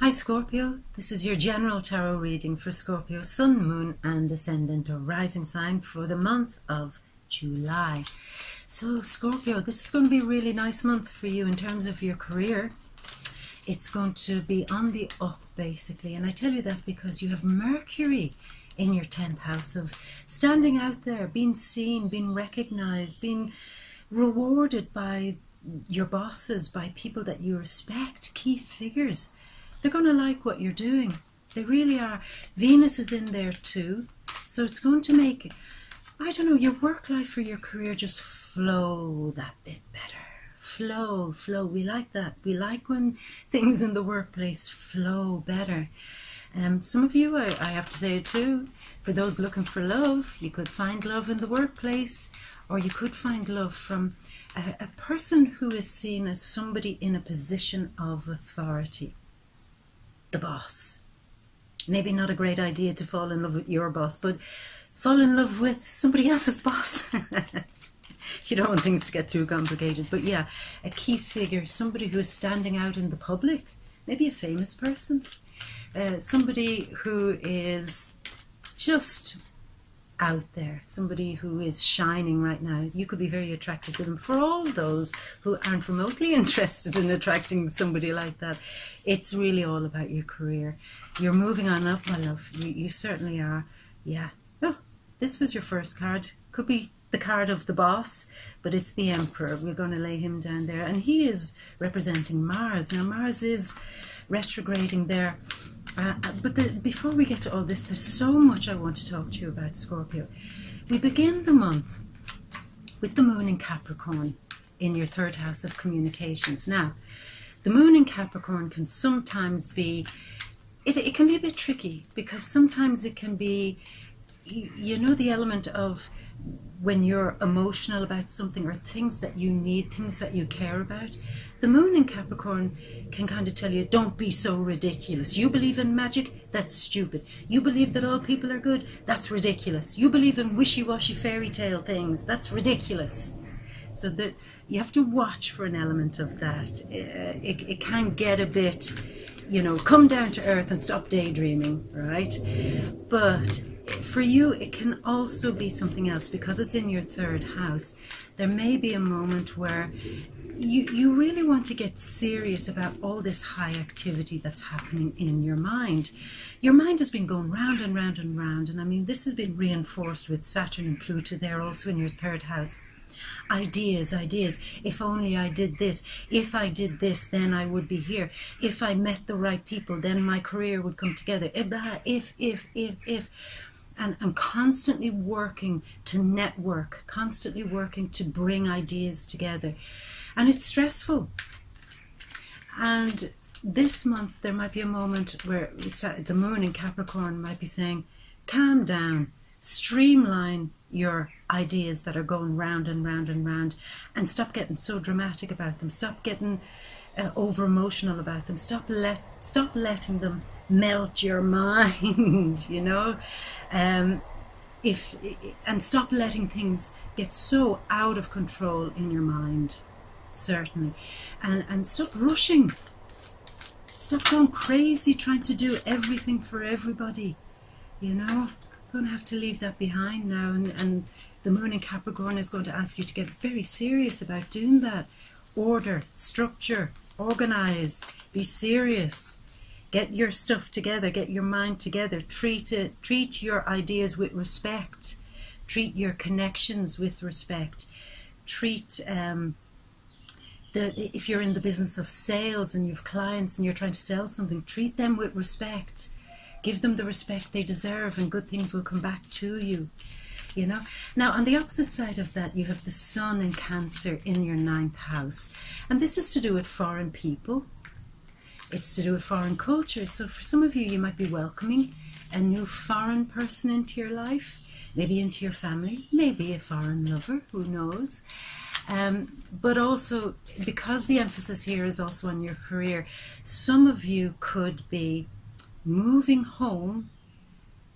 Hi Scorpio, this is your general tarot reading for Scorpio Sun, Moon and Ascendant or Rising sign for the month of July. So Scorpio, this is going to be a really nice month for you in terms of your career. It's going to be on the up basically, and I tell you that because you have Mercury in your 10th house of standing out there, being seen, being recognized, being rewarded by your bosses, by people that you respect, key figures. They're going to like what you're doing. They really are. Venus is in there too. So it's going to make, I don't know, your work life or your career just flow that bit better. Flow, flow. We like that. We like when things in the workplace flow better. Some of you, I have to say it too, for those looking for love, you could find love in the workplace, or you could find love from a person who is seen as somebody in a position of authority. The boss. Maybe not a great idea to fall in love with your boss, but fall in love with somebody else's boss. You don't want things to get too complicated, but yeah, a key figure, somebody who is standing out in the public, maybe a famous person, somebody who is just out there, somebody who is shining right now. You could be very attracted to them. For all those who aren't remotely interested in attracting somebody like that, it's really all about your career. You're moving on up, my love. You certainly are. Yeah. Oh, this is your first card. Could be the card of the boss, but it's the Emperor. We're going to lay him down there, and he is representing Mars. Now Mars is retrograding there. But before we get to all this, there's so much I want to talk to you about, Scorpio. We begin the month with the moon in Capricorn in your 3rd house of communications. Now, the moon in Capricorn can sometimes be, it can be a bit tricky, because sometimes it can be, you know, the element of when you're emotional about something or things that you need, things that you care about. The moon in Capricorn can kind of tell you, don't be so ridiculous. You believe in magic? That's stupid. You believe that all people are good? That's ridiculous. You believe in wishy-washy fairy tale things? That's ridiculous. So that you have to watch for an element of that. It can get a bit, you know, come down to earth and stop daydreaming, right? But for you, it can also be something else, because it's in your 3rd house. There may be a moment where you really want to get serious about all this high activity that's happening in your mind. Your mind has been going round and round and round, and I mean, this has been reinforced with Saturn and Pluto there also in your 3rd house. Ideas, ideas. If only I did this. If I did this, then I would be here. If I met the right people, then my career would come together. If. And constantly working to network, constantly working to bring ideas together. And it's stressful. And this month there might be a moment where the moon in Capricorn might be saying, calm down, streamline your ideas that are going round and round and round, and stop getting so dramatic about them. Stop getting over emotional about them. Stop letting them melt your mind, you know. And stop letting things get so out of control in your mind, certainly. And stop rushing. Stop going crazy trying to do everything for everybody, you know. You're going to have to leave that behind now, and the moon in Capricorn is going to ask you to get very serious about doing that. Order, structure, organize, be serious. Get your stuff together, get your mind together, treat your ideas with respect, treat your connections with respect, treat, if you're in the business of sales and you have clients and you're trying to sell something, treat them with respect. Give them the respect they deserve, and good things will come back to you, you know. Now, on the opposite side of that, you have the sun in Cancer in your 9th house. And this is to do with foreign people. It's to do with foreign culture. So for some of you, you might be welcoming a new foreign person into your life, maybe into your family, maybe a foreign lover, who knows. But also, because the emphasis here is also on your career, some of you could be moving home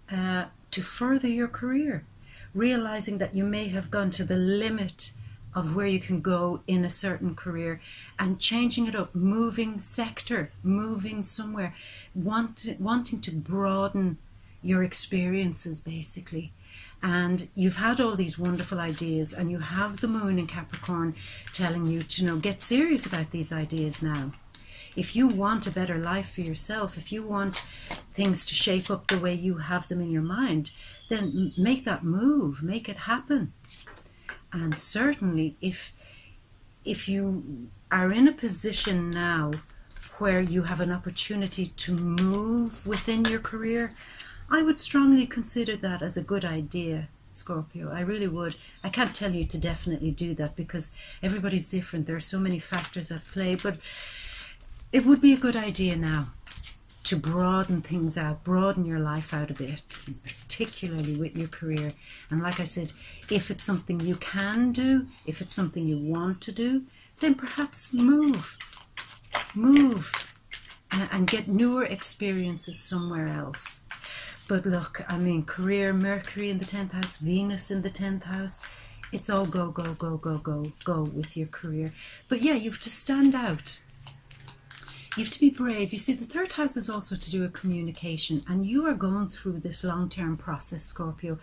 to further your career, realizing that you may have gone to the limit of where you can go in a certain career and changing it up, moving sector, moving somewhere, wanting to broaden your experiences basically. And you've had all these wonderful ideas, and you have the moon in Capricorn telling you to get serious about these ideas now. If you want a better life for yourself, if you want things to shape up the way you have them in your mind, then make that move, make it happen. And certainly if you are in a position now where you have an opportunity to move within your career, I would strongly consider that as a good idea, Scorpio. I really would. I can't tell you to definitely do that because everybody's different. There are so many factors at play, but it would be a good idea now to broaden things out, broaden your life out a bit, particularly with your career. And like I said, if it's something you can do, if it's something you want to do, then perhaps move and get newer experiences somewhere else. But look, I mean, career, Mercury in the 10th house, Venus in the 10th house, it's all go, go, go, go, go, go with your career. But yeah, you have to stand out. You have to be brave. You see, the 3rd house is also to do with communication, and you are going through this long-term process, Scorpio,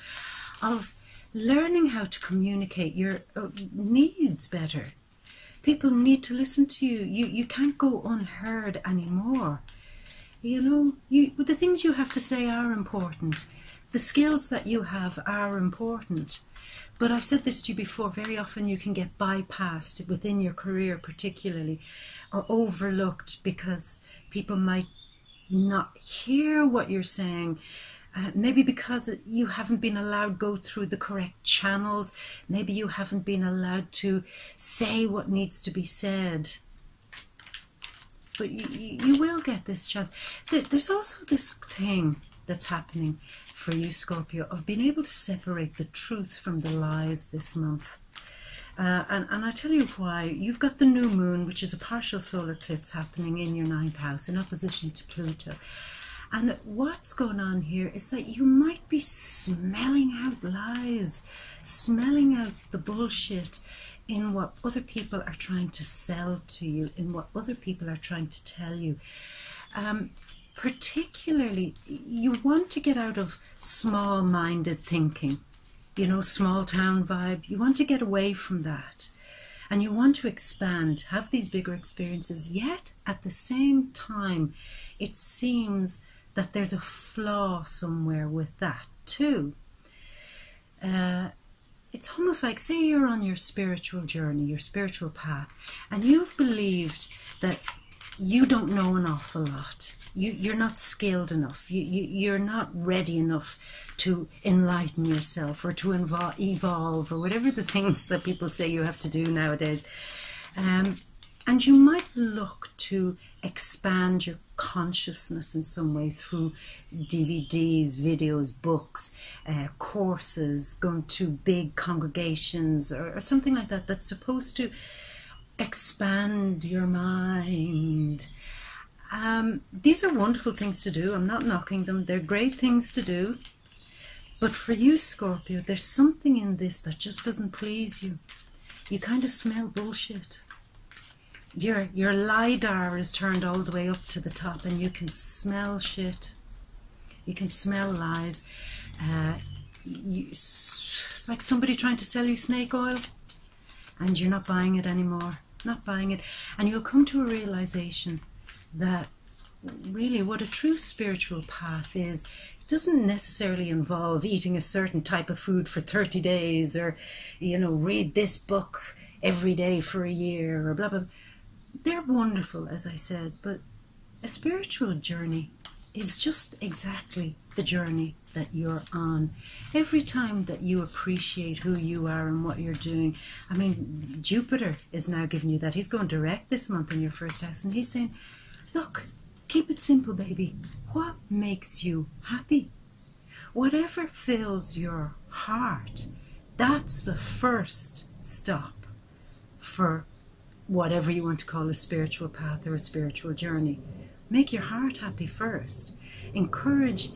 of learning how to communicate your needs better. People need to listen to you. You can't go unheard anymore. The things you have to say are important. The skills that you have are important. But I've said this to you before, very often you can get bypassed within your career particularly, or overlooked because people might not hear what you're saying. Maybe because you haven't been allowed go through the correct channels. Maybe you haven't been allowed to say what needs to be said. But you will get this chance. There's also this thing that's happening for you, Scorpio, of being able to separate the truth from the lies this month. And I tell you why. You've got the new moon, which is a partial solar eclipse happening in your 9th house in opposition to Pluto. And what's going on here is that you might be smelling out lies, smelling out the bullshit in what other people are trying to sell to you, in what other people are trying to tell you. Particularly, you want to get out of small-minded thinking, small town vibe. You want to get away from that. And you want to expand, have these bigger experiences, yet at the same time, it seems that there's a flaw somewhere with that too. It's almost like, say you're on your spiritual journey, your spiritual path, and you've believed that you don't know an awful lot. You're not skilled enough. You're not ready enough to enlighten yourself or to evolve or whatever the things that people say you have to do nowadays. And you might look to expand your consciousness in some way through DVDs, videos, books, courses, going to big congregations or something like that that's supposed to expand your mind. These are wonderful things to do. I'm not knocking them. They're great things to do. But for you, Scorpio, there's something in this that just doesn't please you. You kind of smell bullshit. Your LiDAR is turned all the way up to the top and you can smell shit. You can smell lies. It's like somebody trying to sell you snake oil and you're not buying it anymore. Not buying it. And you'll come to a realization that really what a true spiritual path is, it doesn't necessarily involve eating a certain type of food for 30 days or, read this book every day for a year or blah, blah. They're wonderful, as I said, but a spiritual journey is just exactly the journey that you're on. Every time that you appreciate who you are and what you're doing, I mean, Jupiter is now giving you that. He's going direct this month in your 1st house, and he's saying, look, keep it simple, baby. What makes you happy? Whatever fills your heart, that's the first stop for whatever you want to call a spiritual path or a spiritual journey. Make your heart happy first. Encourage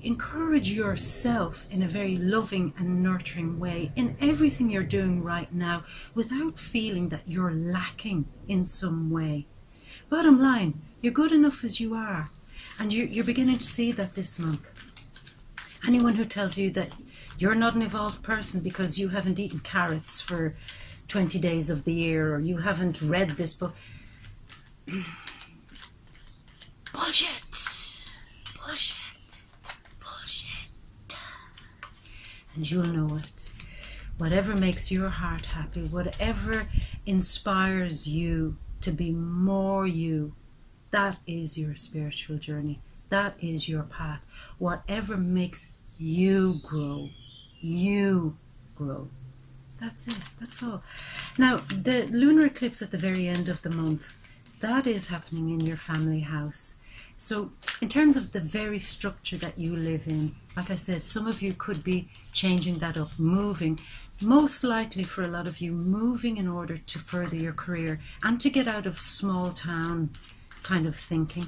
encourage yourself in a very loving and nurturing way in everything you're doing right now without feeling that you're lacking in some way. Bottom line, you're good enough as you are, and you're beginning to see that this month. Anyone who tells you that you're not an evolved person because you haven't eaten carrots for 20 days of the year, or you haven't read this book, bullshit, bullshit, bullshit. And you'll know it. Whatever makes your heart happy, whatever inspires you to be more you, that is your spiritual journey. That is your path. Whatever makes you grow, you grow. That's it. That's all. Now, the lunar eclipse at the very end of the month, that is happening in your family house. So in terms of the very structure that you live in, like I said, some of you could be changing that up, moving. Most likely for a lot of you, moving in order to further your career and to get out of small town kind of thinking.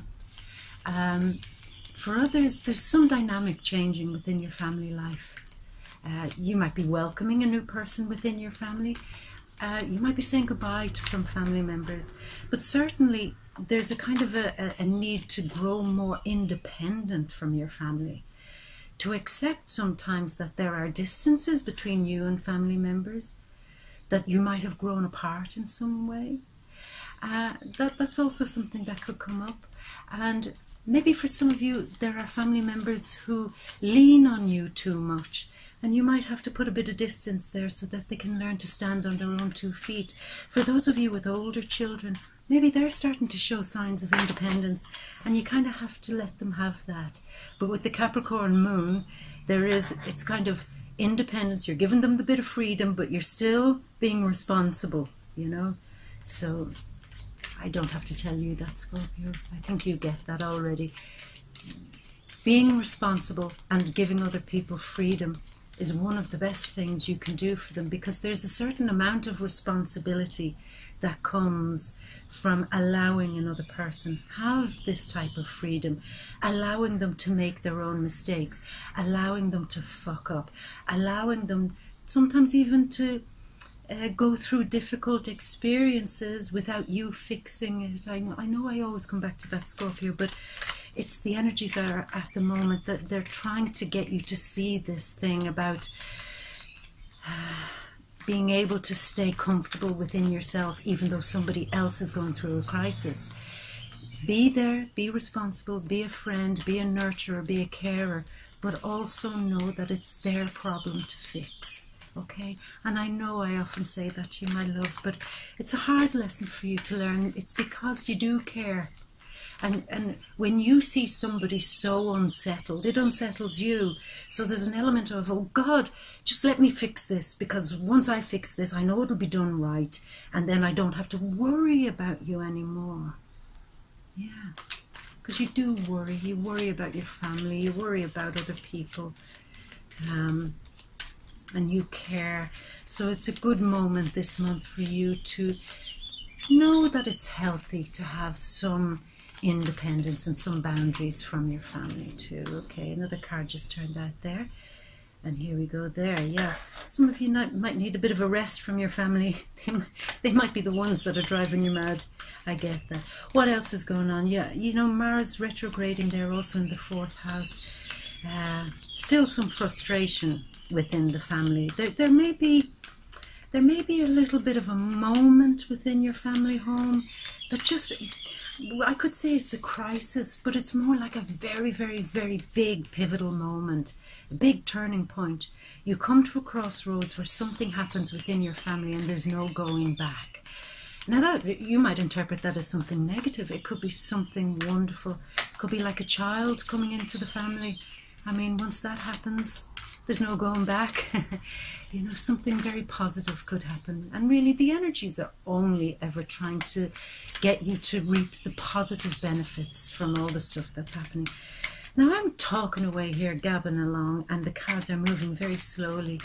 For others, there's some dynamic changing within your family life. You might be welcoming a new person within your family. You might be saying goodbye to some family members. But certainly there's a kind of a need to grow more independent from your family. To accept sometimes that there are distances between you and family members, that you might have grown apart in some way. That's also something that could come up. And maybe for some of you, there are family members who lean on you too much, and you might have to put a bit of distance there so that they can learn to stand on their own 2 feet. For those of you with older children, maybe they're starting to show signs of independence, and you kind of have to let them have that. But with the Capricorn moon, it's kind of independence. You're giving them the bit of freedom, but you're still being responsible, you know. So I don't have to tell you that, Scorpio. I think you get that already. Being responsible and giving other people freedom is one of the best things you can do for them, because there's a certain amount of responsibility that comes from allowing another person have this type of freedom, allowing them to make their own mistakes, allowing them to fuck up, allowing them sometimes even to go through difficult experiences without you fixing it. I know I always come back to that, Scorpio, but it's the energies are at the moment that they're trying to get you to see this thing about being able to stay comfortable within yourself even though somebody else is going through a crisis. Be there, be responsible, be a friend, be a nurturer, be a carer, but also know that it's their problem to fix. Okay, and I know I often say that to you, my love, but it's a hard lesson for you to learn. It's because you do care. And when you see somebody so unsettled, it unsettles you. So there's an element of, oh God, just let me fix this, because once I fix this, I know it'll be done right, and then I don't have to worry about you anymore. Yeah, because you do worry. You worry about your family, you worry about other people. And you care. So it's a good moment this month for you to know that it's healthy to have some independence and some boundaries from your family too. Okay, another card just turned out there. And here we go there. Yeah, some of you might need a bit of a rest from your family. They might be the ones that are driving you mad. I get that. What else is going on? Yeah, you know, Mars retrograding there also in the 4th house. Still some frustration within the family. There may be a little bit of a moment within your family home that just, I could say it's a crisis, but it's more like a very, very, very big pivotal moment, a big turning point. You come to a crossroads where something happens within your family and there's no going back. Now that you might interpret that as something negative. It could be something wonderful. It could be like a child coming into the family. I mean, once that happens, there's no going back. You know, something very positive could happen. And really, the energies are only ever trying to get you to reap the positive benefits from all the stuff that's happening. Now, I'm talking away here, gabbing along, and the cards are moving very slowly.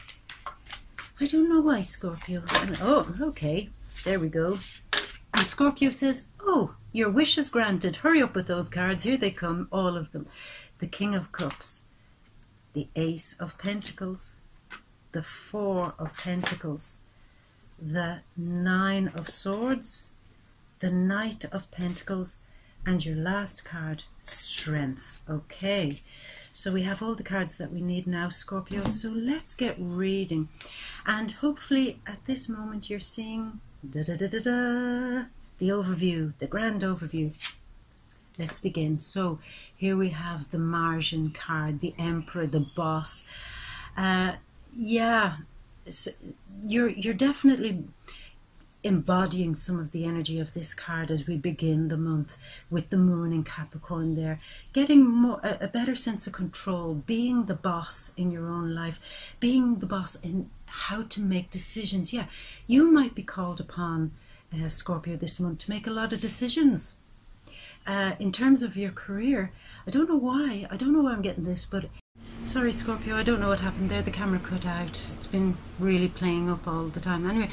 I don't know why, Scorpio. Oh, okay. There we go. And Scorpio says, oh, your wish is granted. Hurry up with those cards. Here they come, all of them. The King of Cups. the Ace of Pentacles, the Four of Pentacles, the Nine of Swords, the Knight of Pentacles, and your last card, Strength. Okay, so we have all the cards that we need now, Scorpio. So let's get reading. And hopefully at this moment you're seeing the overview, the grand overview. Let's begin. So here we have the Martian card, the Emperor, the Boss. Yeah, so you're definitely embodying some of the energy of this card as we begin the month with the Moon in Capricorn there, getting a better sense of control, being the boss in your own life, being the boss in how to make decisions. Yeah, you might be called upon, Scorpio, this month to make a lot of decisions. In terms of your career, I don't know why I'm getting this, but sorry Scorpio, I don't know what happened there, the camera cut out. It's been really playing up all the time. Anyway,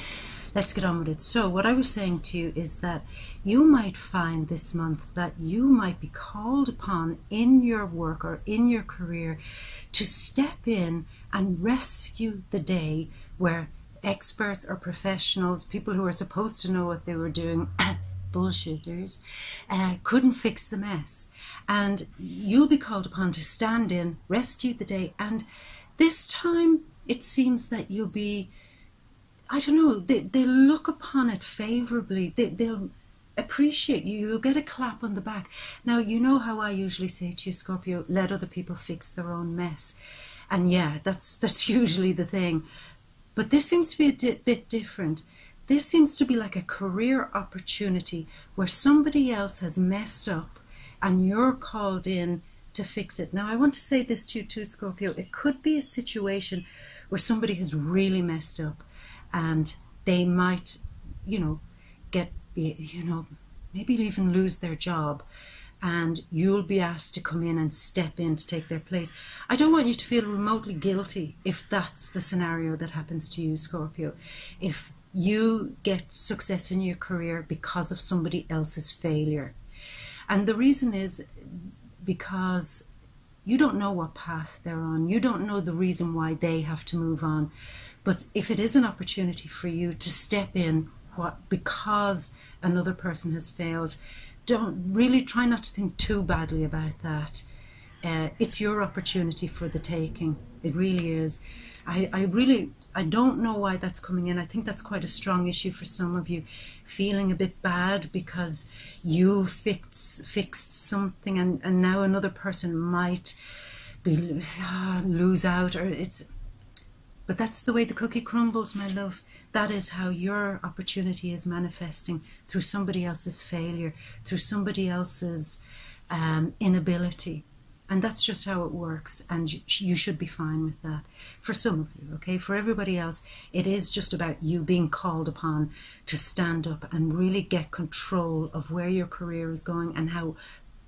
let's get on with it. So what I was saying to you is that you might find this month that you might be called upon in your work or in your career to step in and rescue the day where experts or professionals, people who are supposed to know what they were doing, bullshitters, couldn't fix the mess. And you'll be called upon to stand in, rescue the day. And this time it seems that you'll be, I don't know, they'll look upon it favourably. They'll appreciate you. You'll get a clap on the back. Now, you know how I usually say to you, Scorpio, let other people fix their own mess. And yeah, that's usually the thing. But this seems to be a bit different. This seems to be like a career opportunity where somebody else has messed up and you're called in to fix it. Now, I want to say this to you too, Scorpio. It could be a situation where somebody has really messed up and they might, get, maybe even lose their job, and you'll be asked to come in and step in to take their place. I don't want you to feel remotely guilty if that's the scenario that happens to you, Scorpio. If you get success in your career because of somebody else's failure. And the reason is because you don't know what path they're on. You don't know the reason why they have to move on. But if it is an opportunity for you to step in because another person has failed, don't really try not to think too badly about that. It's your opportunity for the taking. It really is. I don't know why that's coming in. I think that's quite a strong issue for some of you, feeling a bit bad because you fixed something and now another person might be lose out, but that's the way the cookie crumbles, my love. That is how your opportunity is manifesting, through somebody else's failure, through somebody else's inability. And that's just how it works, and you should be fine with that. For some of you, okay? For everybody else, it is just about you being called upon to stand up and really get control of where your career is going and how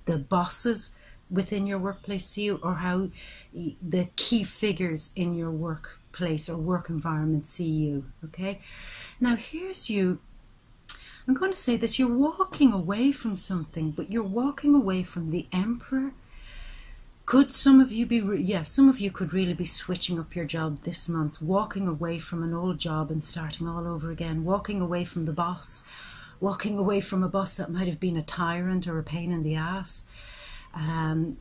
the bosses within your workplace see you, or how the key figures in your workplace or work environment see you, okay? Now here's you. I'm going to say this. You're walking away from something, but you're walking away from the Emperor. Could some of you be, some of you could really be switching up your job this month, walking away from an old job and starting all over again, walking away from the boss, walking away from a boss that might have been a tyrant or a pain in the ass,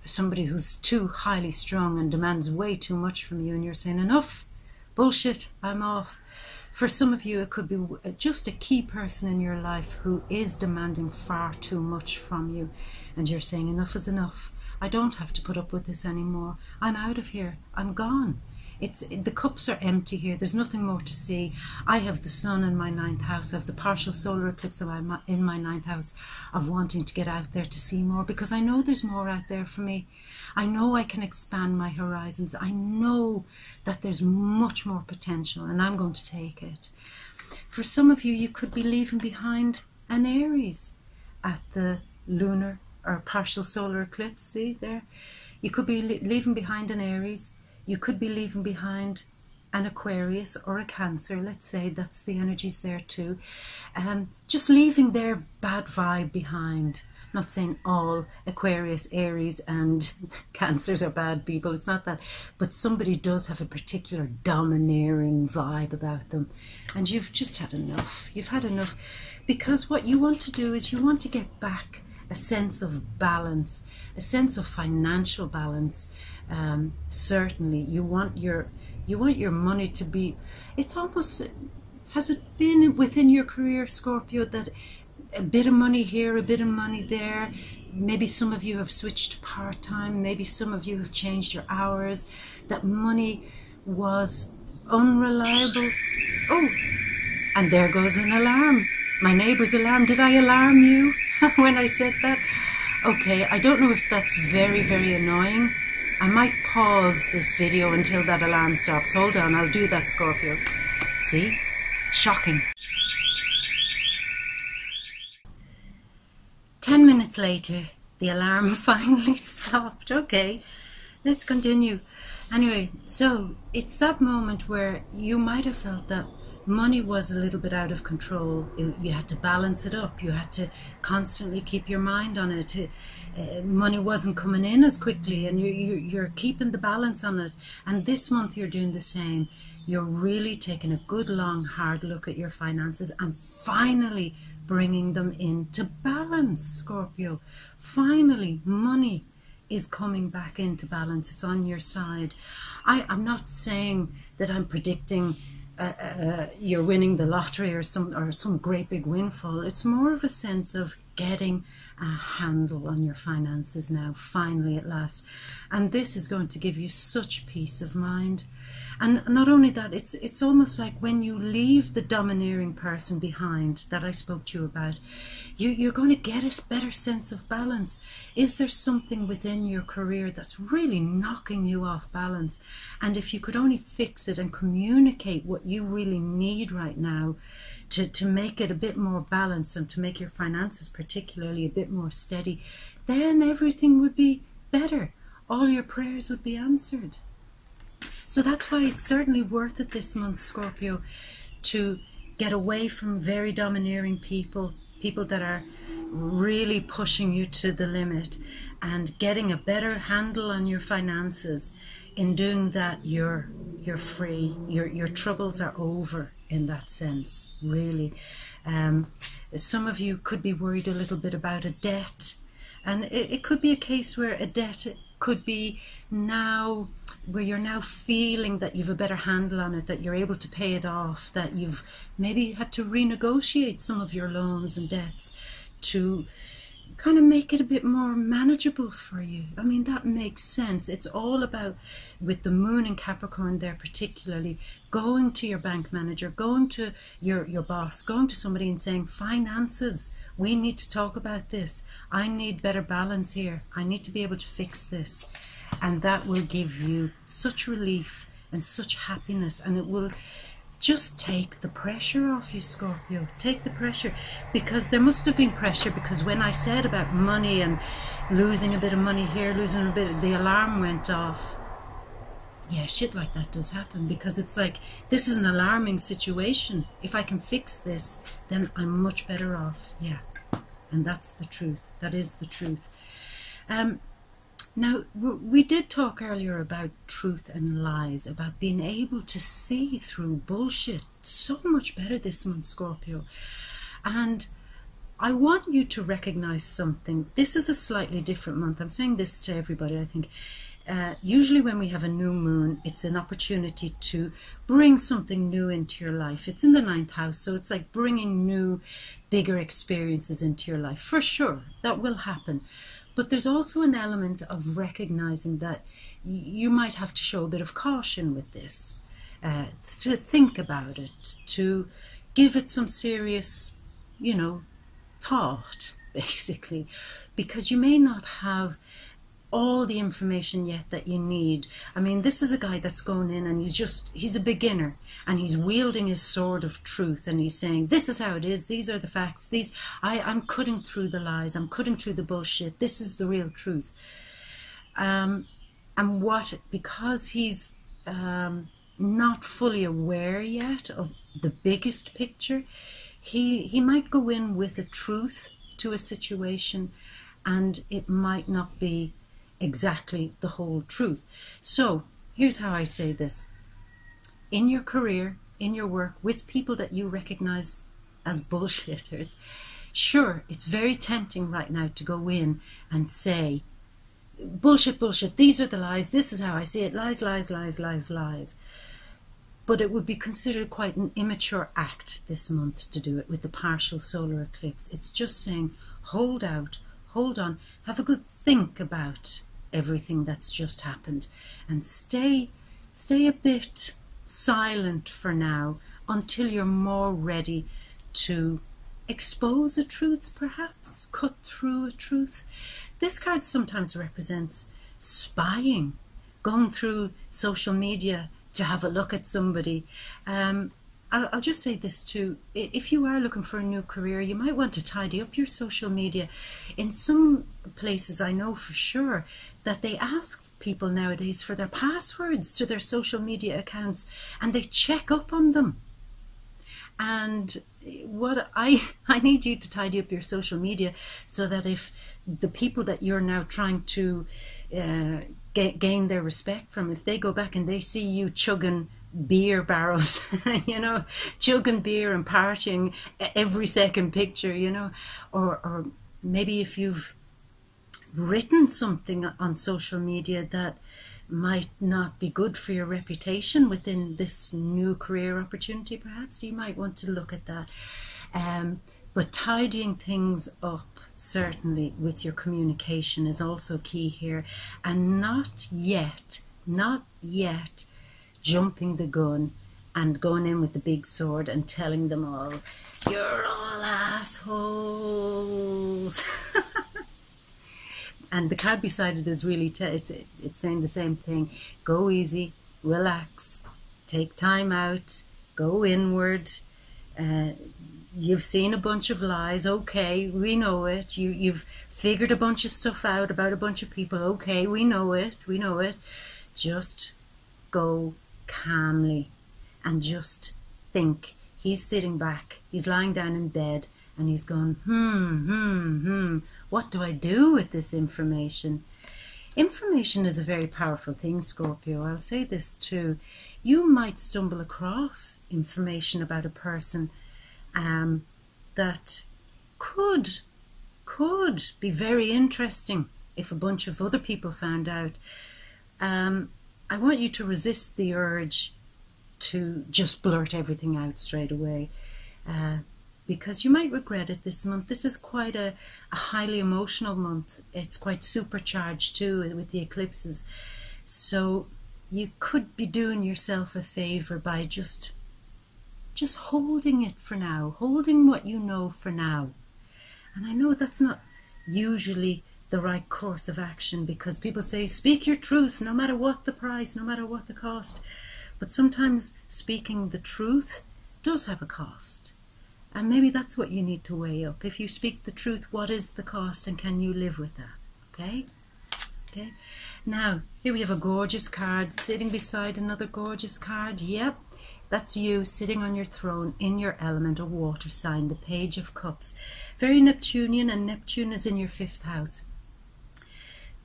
somebody who's too highly strung and demands way too much from you, and you're saying, enough, bullshit, I'm off. For some of you, it could be just a key person in your life who is demanding far too much from you, and you're saying, enough is enough. I don't have to put up with this anymore. I'm out of here. I'm gone. The cups are empty here. There's nothing more to see. I have the sun in my 9th house. I have the partial solar eclipse in my 9th house of wanting to get out there to see more, because I know there's more out there for me. I know I can expand my horizons. I know that there's much more potential, and I'm going to take it. For some of you, you could be leaving behind an Aries at the lunar or partial solar eclipse. See there? You could be leaving behind an Aries. You could be leaving behind an Aquarius or a Cancer. Let's say that's the energies there too. Just leaving their bad vibe behind. not saying all Aquarius, Aries and Cancers are bad people, it's not that, but somebody does have a particular domineering vibe about them, and you've just had enough. You've had enough, because what you want to do is you want to get back a sense of balance, a sense of financial balance. Certainly you want your money to be, it's almost, has it been within your career, Scorpio, that a bit of money here, a bit of money there, maybe some of you have switched part-time, maybe some of you have changed your hours, that money was unreliable? Oh, and there goes an alarm. My neighbour's alarm. Did I alarm you when I said that? Okay, I don't know if that's very, very annoying. I might pause this video until that alarm stops. Hold on, I'll do that, Scorpio. See? Shocking. 10 minutes later, the alarm finally stopped. Okay, let's continue. Anyway, so it's that moment where you might have felt that money was a little bit out of control. You had to balance it up. You had to constantly keep your mind on it. Money wasn't coming in as quickly, and you're keeping the balance on it. And this month you're doing the same. You're really taking a good, long, hard look at your finances and finally bringing them into balance, Scorpio. Finally, money is coming back into balance. It's on your side. I'm not saying that I'm predicting you're winning the lottery or some great big windfall. It's more of a sense of getting a handle on your finances now, finally, at last. And this is going to give you such peace of mind. And not only that, it's almost like when you leave the domineering person behind that I spoke to you about, you're going to get a better sense of balance. Is there something within your career that's really knocking you off balance? And if you could only fix it and communicate what you really need right now to make it a bit more balanced and to make your finances particularly a bit more steady, then everything would be better. All your prayers would be answered. So that's why it's certainly worth it this month, Scorpio, to get away from very domineering people that are really pushing you to the limit, and getting a better handle on your finances. In doing that, you're free. Your troubles are over in that sense, really. Some of you could be worried a little bit about a debt, and it could be a case where a debt could be now where you're now feeling that you've a better handle on it, that you're able to pay it off, that you've maybe had to renegotiate some of your loans and debts to kind of make it a bit more manageable for you. I mean, that makes sense. It's all about, with the moon in Capricorn there particularly, going to your bank manager, going to your boss, going to somebody and saying, finances, we need to talk about this. I need better balance here. I need to be able to fix this. And that will give you such relief and such happiness, and it will just take the pressure off you, Scorpio. Take the pressure, because there must have been pressure, because when I said about money and losing a bit of money here, losing a bit, the alarm went off. Yeah, shit like that does happen, because it's like, this is an alarming situation. If I can fix this, then I'm much better off. Yeah, and that's the truth. That is the truth. Now, we did talk earlier about truth and lies, about being able to see through bullshit so much better this month, Scorpio. And I want you to recognize something. This is a slightly different month. I'm saying this to everybody, I think. Usually when we have a new moon, it's an opportunity to bring something new into your life. It's in the 9th house, so it's like bringing new, bigger experiences into your life. For sure, that will happen. But there's also an element of recognizing that you might have to show a bit of caution with this, to think about it, to give it some serious, thought, basically, because you may not have all the information yet that you need. I mean, this is a guy that's going in and he's a beginner, and he's wielding his sword of truth, and he's saying, this is how it is, these are the facts, I'm cutting through the lies, I'm cutting through the bullshit, this is the real truth. And because he's not fully aware yet of the biggest picture, he might go in with a truth to a situation, and it might not be exactly the whole truth. So here's how I say this. In your career, in your work, with people that you recognize as bullshitters, sure, it's very tempting right now to go in and say, bullshit, bullshit, these are the lies, this is how I see it, lies, lies, lies, lies, lies. But it would be considered quite an immature act this month to do it with the partial solar eclipse. It's just saying, hold out, hold on, have a good think about everything that's just happened, and stay a bit silent for now until you're more ready to expose a truth, perhaps, cut through a truth. This card sometimes represents spying, going through social media to have a look at somebody. I'll just say this too. If you are looking for a new career, you might want to tidy up your social media. In some places, I know for sure that they ask people nowadays for their passwords to their social media accounts, and they check up on them. And what I need you to tidy up your social media so that if the people that you're now trying to gain their respect from, if they go back and they see you chugging beer barrels, chugging beer and partying every second picture, or maybe if you've written something on social media that might not be good for your reputation within this new career opportunity, perhaps you might want to look at that. But tidying things up, certainly, with your communication is also key here. And not yet jumping the gun and going in with the big sword and telling them all, you're all assholes. And the card beside it is really, it's saying the same thing. Go easy, relax, take time out, go inward. You've seen a bunch of lies, okay, we know it. You've figured a bunch of stuff out about a bunch of people, okay, we know it. Just go calmly and just think. He's sitting back, he's lying down in bed, and he's going, what do I do with this information? Information is a very powerful thing, Scorpio. I'll say this too. You might stumble across information about a person that could be very interesting if a bunch of other people found out. I want you to resist the urge to just blurt everything out straight away, because you might regret it this month. This is quite a highly emotional month. It's quite supercharged too with the eclipses. So you could be doing yourself a favor by just holding it for now, holding what you know for now. And I know that's not usually the right course of action, because people say, speak your truth, no matter what the price, no matter what the cost. But sometimes speaking the truth does have a cost. And maybe that's what you need to weigh up. If you speak the truth, what is the cost, and can you live with that? Okay? Now, here we have a gorgeous card sitting beside another gorgeous card. Yep, that's you sitting on your throne in your element, a water sign, the Page of Cups. Very Neptunian, and Neptune is in your 5th house.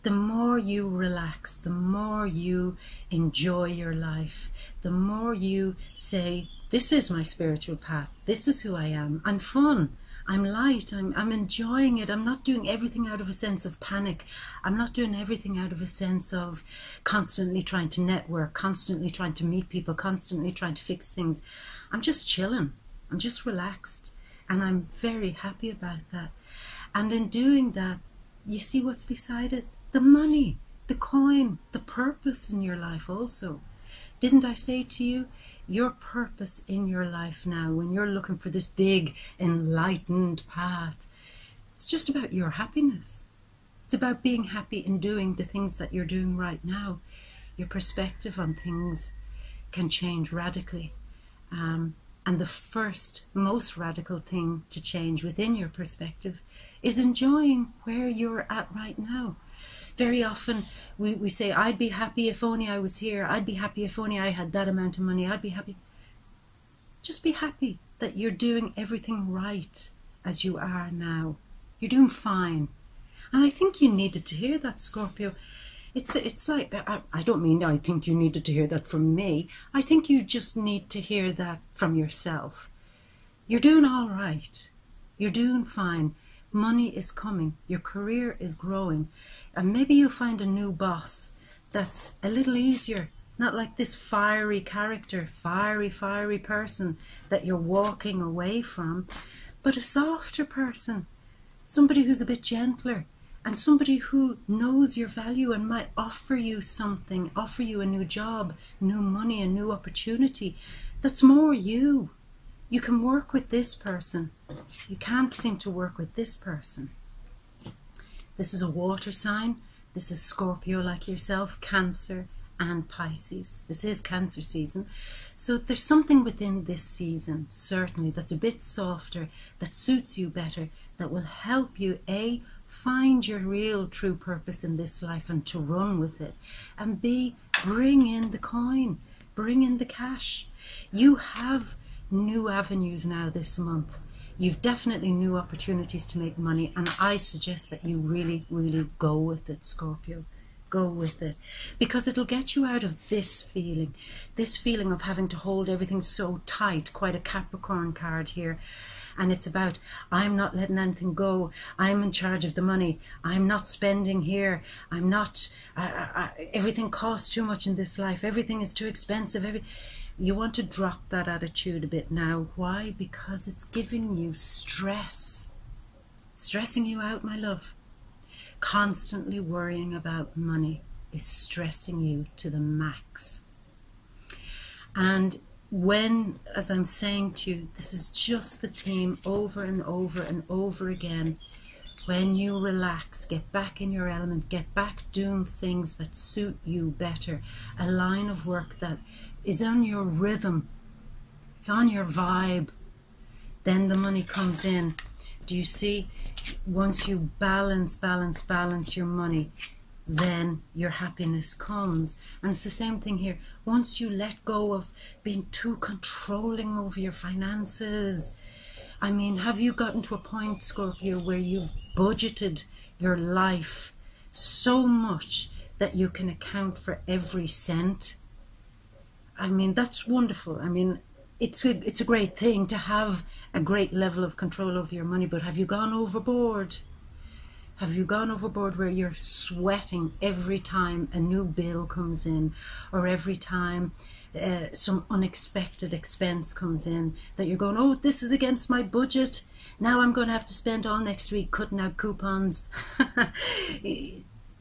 The more you relax, the more you enjoy your life, the more you say, this is my spiritual path, this is who I am, I'm fun, I'm light, I'm enjoying it. I'm not doing everything out of a sense of panic. I'm not doing everything out of a sense of constantly trying to network, constantly trying to meet people, constantly trying to fix things. I'm just chilling. I'm just relaxed. And I'm very happy about that. And in doing that, you see what's beside it? The money, the coin, the purpose in your life also. Didn't I say to you, your purpose in your life now, when you're looking for this big enlightened path, it's just about your happiness. It's about being happy in doing the things that you're doing right now. Your perspective on things can change radically. And the first, most radical thing to change within your perspective is enjoying where you're at right now. Very often we say, I'd be happy if only I was here. I'd be happy if only I had that amount of money. I'd be happy. Just be happy that you're doing everything right as you are now. You're doing fine. And I think you needed to hear that, Scorpio. It's like, I don't mean I think you needed to hear that from me. I think you just need to hear that from yourself. You're doing all right. You're doing fine. Money is coming. Your career is growing. And maybe you'll find a new boss that's a little easier. Not like this fiery character, fiery person that you're walking away from, but a softer person. Somebody who's a bit gentler. And somebody who knows your value and might offer you something, offer you a new job, new money, a new opportunity that's more you. You can work with this person. You can't seem to work with this person. This is a water sign. This is Scorpio like yourself, Cancer and Pisces. This is Cancer season. So there's something within this season, certainly, that's a bit softer, that suits you better, that will help you, A, find your real true purpose in this life and to run with it, and B, bring in the coin, bring in the cash. You have new avenues now this month. You've definitely new opportunities to make money, and I suggest that you really go with it, Scorpio. Go with it, because it'll get you out of this feeling of having to hold everything so tight. Quite a Capricorn card here. And it's about, I'm not letting anything go. I'm in charge of the money. I'm not spending here. I'm not, everything costs too much in this life. Everything is too expensive. You want to drop that attitude a bit now. Why? Because it's giving you stress. Stressing you out, my love. Constantly worrying about money is stressing you to the max. And when, as I'm saying to you, this is just the theme over and over again. When you relax, get back in your element, get back doing things that suit you better, a line of work that is on your rhythm, it's on your vibe, then the money comes in. Do you see? Once you balance your money, then your happiness comes. And it's the same thing here. Once you let go of being too controlling over your finances, I mean, have you gotten to a point, Scorpio, where you've budgeted your life so much that you can account for every cent? I mean, that's wonderful. I mean, it's a great thing to have a great level of control over your money, but have you gone overboard? Have you gone overboard where you're sweating every time a new bill comes in, or every time some unexpected expense comes in, that you're going, oh, this is against my budget. Now I'm going to have to spend all next week cutting out coupons.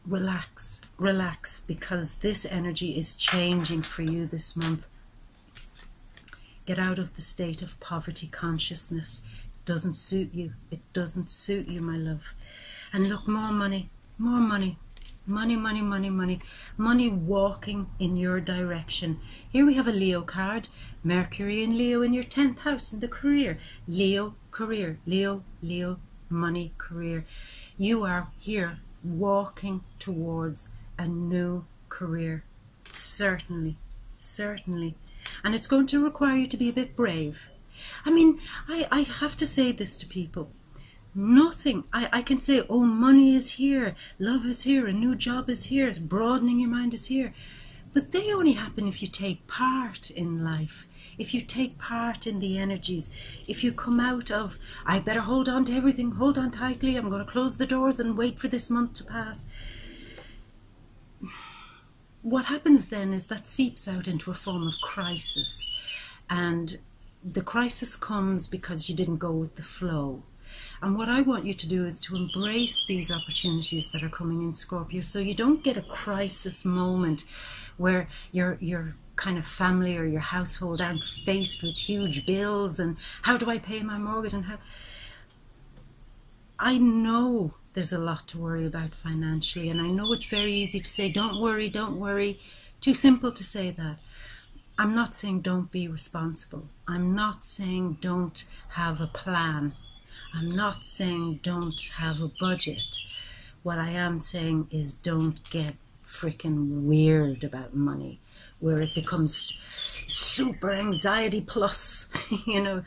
Relax, because this energy is changing for you this month. Get out of the state of poverty consciousness. It doesn't suit you. It doesn't suit you, my love. And look, more money. Money walking in your direction. Here we have a Leo card. Mercury and Leo in your 10th house in the career. Leo, career. Leo, money, career. You are here walking towards a new career. Certainly. And it's going to require you to be a bit brave. I mean, I have to say this to people. Nothing, I can say, oh, money is here, love is here, a new job is here, broadening your mind is here. But they only happen if you take part in life, if you take part in the energies, if you come out of, I better hold on to everything, hold on tightly, I'm going to close the doors and wait for this month to pass. What happens then is that seeps out into a form of crisis. And the crisis comes because you didn't go with the flow. And what I want you to do is to embrace these opportunities that are coming in, Scorpio, so you don't get a crisis moment where your kind of family or your household aren't faced with huge bills and how do I pay my mortgage and how... I know there's a lot to worry about financially, and I know it's very easy to say, don't worry. Too simple to say that. I'm not saying don't be responsible. I'm not saying don't have a plan. I'm not saying don't have a budget. What I am saying is don't get freaking weird about money, where it becomes super anxiety plus. You know,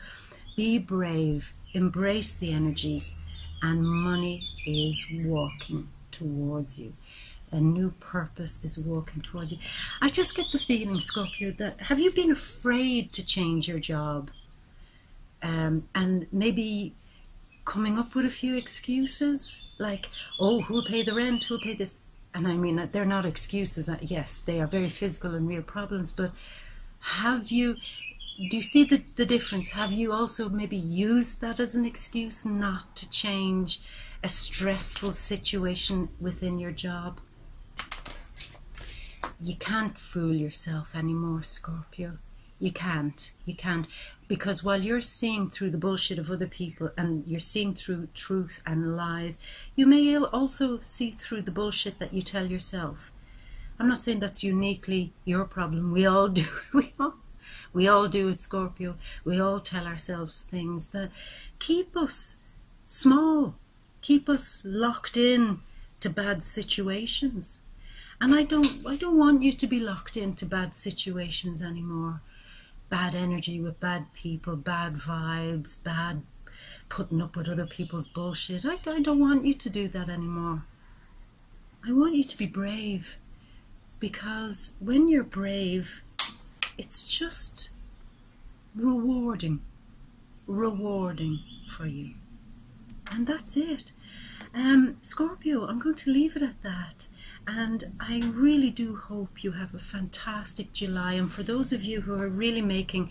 be brave, embrace the energies, and money is walking towards you. A new purpose is walking towards you. I just get the feeling, Scorpio, that have you been afraid to change your job? And maybe coming up with a few excuses like, oh, who'll pay the rent, who'll pay this? And I mean, they're not excuses. Yes, they are very physical and real problems, but do you see the difference? Have you also maybe used that as an excuse not to change a stressful situation within your job? You can't fool yourself anymore, Scorpio. You can't. Because while you're seeing through the bullshit of other people and you're seeing through truth and lies, you may also see through the bullshit that you tell yourself. I'm not saying that's uniquely your problem. We all do. We all do it, Scorpio. We all tell ourselves things that keep us small, keep us locked in to bad situations. And I don't want you to be locked into bad situations anymore. Bad energy with bad people, bad vibes, bad putting up with other people's bullshit. I don't want you to do that anymore. I want you to be brave. Because when you're brave, it's just rewarding for you. And that's it. Scorpio, I'm going to leave it at that. And I really do hope you have a fantastic July. And for those of you who are really making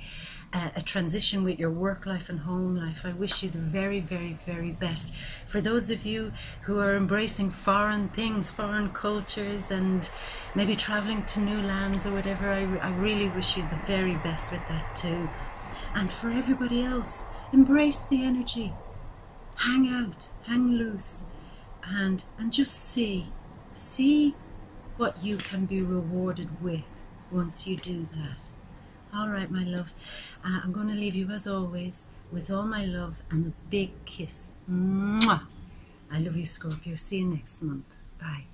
a transition with your work life and home life, I wish you the very, very, very best. For those of you who are embracing foreign things, foreign cultures, and maybe traveling to new lands or whatever, I really wish you the very best with that too. And for everybody else, embrace the energy. Hang out, hang loose, and just see what you can be rewarded with once you do that. All right, my love. I'm going to leave you as always with all my love and a big kiss. Mwah! I love you, Scorpio. See you next month. Bye.